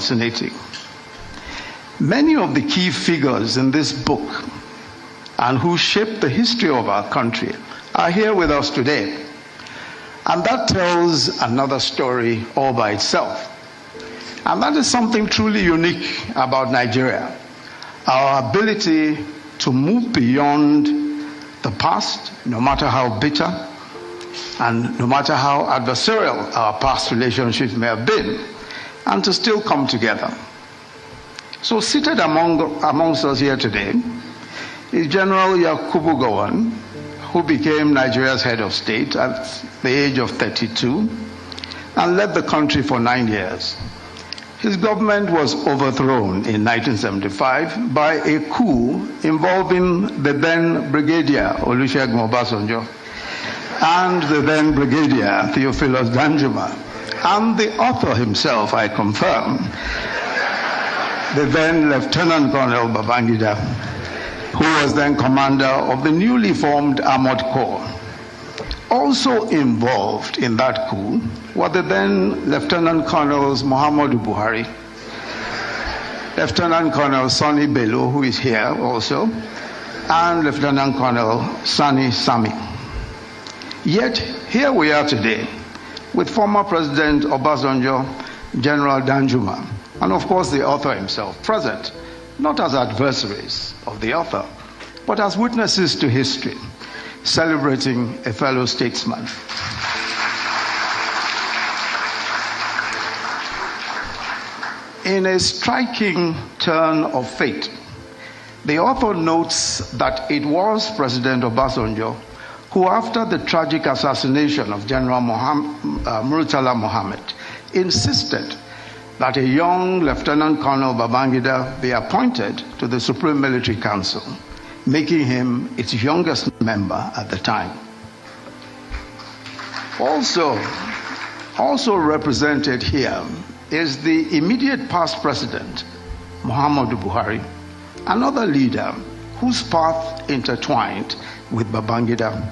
fascinating. Many of the key figures in this book and who shaped the history of our country are here with us today. And that tells another story all by itself. And that is something truly unique about Nigeria. Our ability to move beyond the past, no matter how bitter and no matter how adversarial our past relationships may have been, and to still come together. So seated amongst us here today is General Yakubu Gowon, who became Nigeria's head of state at the age of 32 and led the country for 9 years. His government was overthrown in 1975 by a coup involving the then Brigadier Olusegun Obasanjo and the then Brigadier Theophilus Danjuma, and the author himself, I confirm, the then Lieutenant Colonel Babangida, who was then commander of the newly formed Armored Corps. Also involved in that coup were the then Lieutenant Colonels Muhammadu Buhari, Lieutenant Colonel Sani Bello, who is here also, and Lieutenant Colonel Sani Sami. Yet here we are today with former President Obasanjo, General Danjuma, and of course the author himself present, not as adversaries of the author, but as witnesses to history, celebrating a fellow statesman. In a striking turn of fate, the author notes that it was President Obasanjo who, after the tragic assassination of General Murtala Mohammed, insisted that a young Lieutenant Colonel Babangida be appointed to the Supreme Military Council, making him its youngest member at the time. Also represented here is the immediate past president, Muhammadu Buhari, another leader whose path intertwined with Babangida.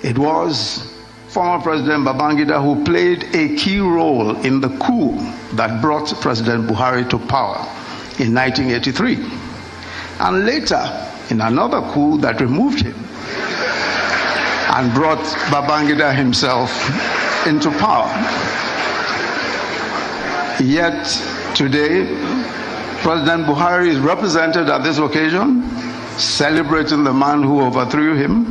It was former President Babangida who played a key role in the coup that brought President Buhari to power in 1983, and later in another coup that removed him and brought Babangida himself into power. Yet today, President Buhari is represented at this occasion, celebrating the man who overthrew him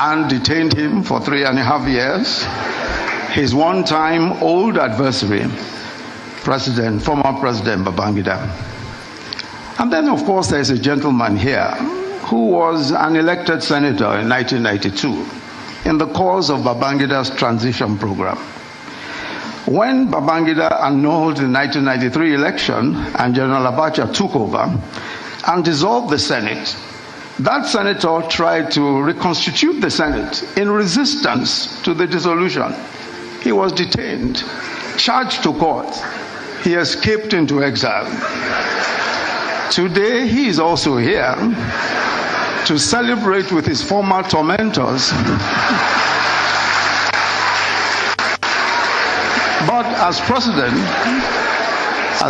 and detained him for 3.5 years, his one-time old adversary, former President Babangida. And then, of course, there's a gentleman here who was an elected senator in 1992 in the course of Babangida's transition program. When Babangida annulled the 1993 election and General Abacha took over and dissolved the Senate, that senator tried to reconstitute the Senate in resistance to the dissolution. He was detained, charged to court. He escaped into exile. Today, he is also here to celebrate with his former tormentors. But as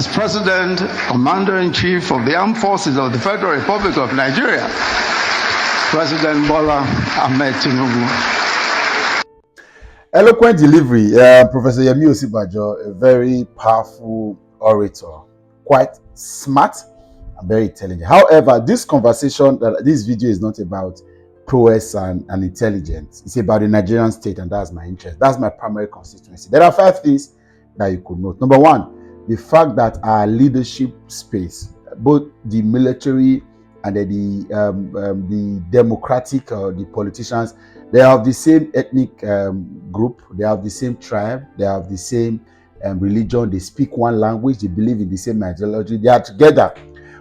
President, Commander-in-Chief of the Armed Forces of the Federal Republic of Nigeria, President Bola Ahmed Tinubu. Eloquent delivery, Professor Yemi Osinbajo, a very powerful orator, quite smart and very intelligent. However, this conversation, this video is not about prowess and intelligence. It's about the Nigerian state, and that's my interest. That's my primary constituency. There are 5 things that you could note. Number 1, the fact that our leadership space, both the military and the democratic, the politicians, they have the same ethnic group, they have the same tribe, they have the same religion, they speak one language, they believe in the same ideology, they are together.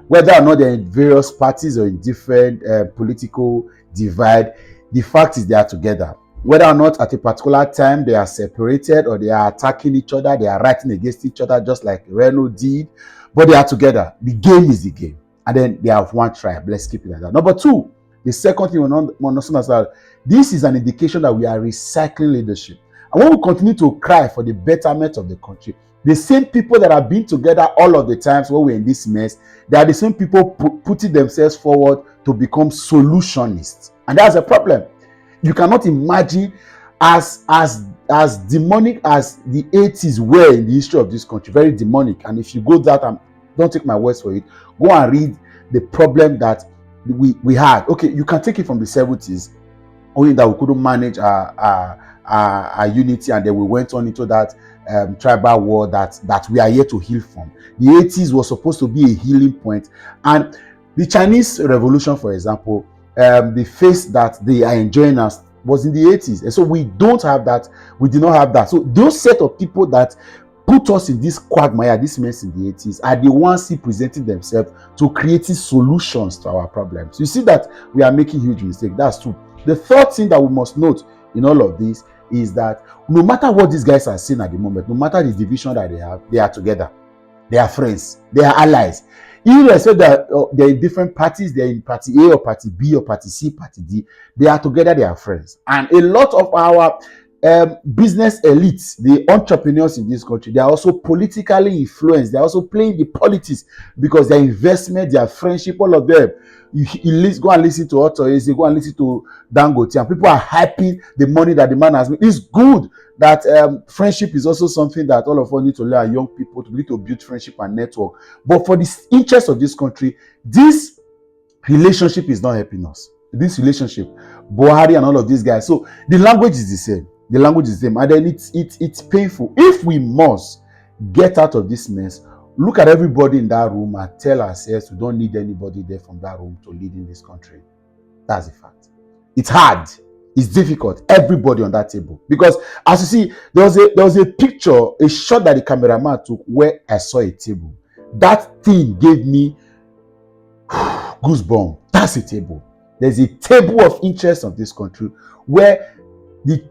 Whether or not they're in various parties or in different political divide, the fact is they are together. Whether or not at a particular time they are separated or they are attacking each other, they are writing against each other just like Reno did, but they are together. The game is the game. And then they have one tribe. Let's keep it like that. Number 2, the second thing we understand is that this is an indication that we are recycling leadership. And when we continue to cry for the betterment of the country, The same people that have been together all of the times when we're in this mess, they are the same people putting themselves forward to become solutionists. And that's a problem. You cannot imagine as demonic as the 80s were in the history of this country, very demonic. And if you go that, and don't take my words for it, go and read the problem that we had. Okay, you can take it from the 70s, only that we couldn't manage our unity, and then we went on into that tribal war that we are here to heal from. The 80s was supposed to be a healing point, and the Chinese Revolution, for example, the phase that they are enjoying us was in the 80s, and so we don't have that. We did not have that. So those set of people that put us in this quagmire, this mess in the 80s, are the ones who presenting themselves to creating solutions to our problems. You see that we are making huge mistakes. That's true. The third thing that we must note in all of this is that no matter what these guys are saying at the moment, no matter the division that they have, they are together. They are friends. They are allies. Irrespective that they're in different parties, they're in party A or party B or party C, party D, they are together, they are friends. And a lot of our business elites, the entrepreneurs in this country, they are also politically influenced. They are also playing the politics because their investment, their friendship, all of them. You go and listen to Otto Eze, go and listen to Dangote, and people are hyping the money that the man has made. It's good that friendship is also something that all of us need to learn, young people, to need to build friendship and network. But for the interest of this country, this relationship is not helping us. This relationship, Buhari and all of these guys. So the language is the same. The language is the same, and then it's painful. If we must get out of this mess, look at everybody in that room and tell ourselves we don't need anybody there from that room to lead in this country. That's a fact. It's hard. It's difficult. Everybody on that table. Because as you see, there was a picture, a shot that the cameraman took where I saw a table. That thing gave me goosebumps. That's a table. There's a table of interest of this country where it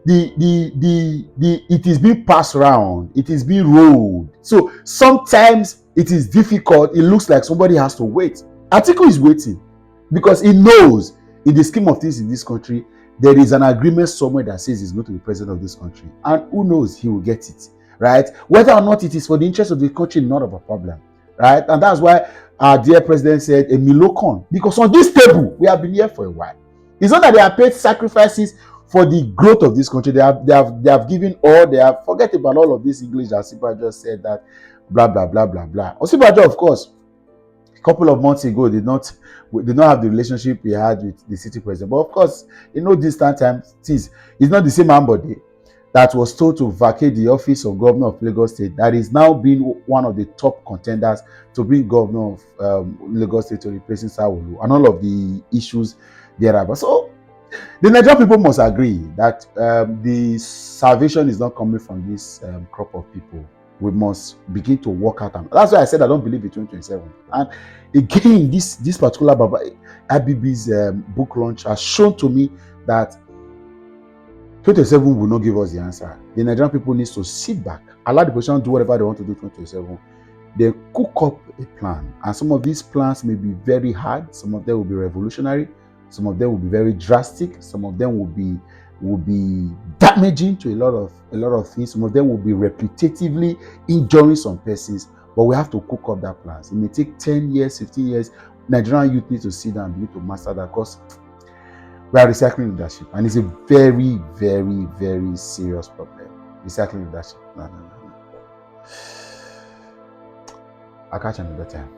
is being passed around, it is being rolled. So sometimes it is difficult. It looks like somebody has to wait. Atiku is waiting because he knows in the scheme of things in this country, there is an agreement somewhere that says he's going to be president of this country, and who knows, he will get it, right? Whether or not it is for the interest of the country, not of a problem, right? And that's why our dear president said a Milocon, because on this table we have been here for a while. It's not that they have paid sacrifices for the growth of this country. They have given all. They have forget about all of this English that Osibajo just said, that blah blah blah blah blah. Osibajo, of course, a couple of months ago did not have the relationship he had with the city president. But of course, in no distant time, it's not the same Ambode that was told to vacate the office of governor of Lagos State, that is now being one of the top contenders to be governor of Lagos State to replacing Sanwo-Olu, and all of the issues thereafter. So the Nigerian people must agree that the salvation is not coming from this crop of people. We must begin to work out. That's why I said I don't believe in 2027. And again, this particular Baba Abibi's book launch has shown to me that 2027 will not give us the answer. The Nigerian people need to sit back, allow the opposition to do whatever they want to do in 2027. They cook up a plan. And some of these plans may be very hard. Some of them will be revolutionary. Some of them will be very drastic. Some of them will be damaging to a lot of things. Some of them will be repetitively injuring some persons. But we have to cook up that plans. It may take 10 years, 15 years. Nigerian youth need to sit down and need to master that, because we are recycling leadership, and it's a very, very, very serious problem. Recycling leadership. No. I'll catch you another time.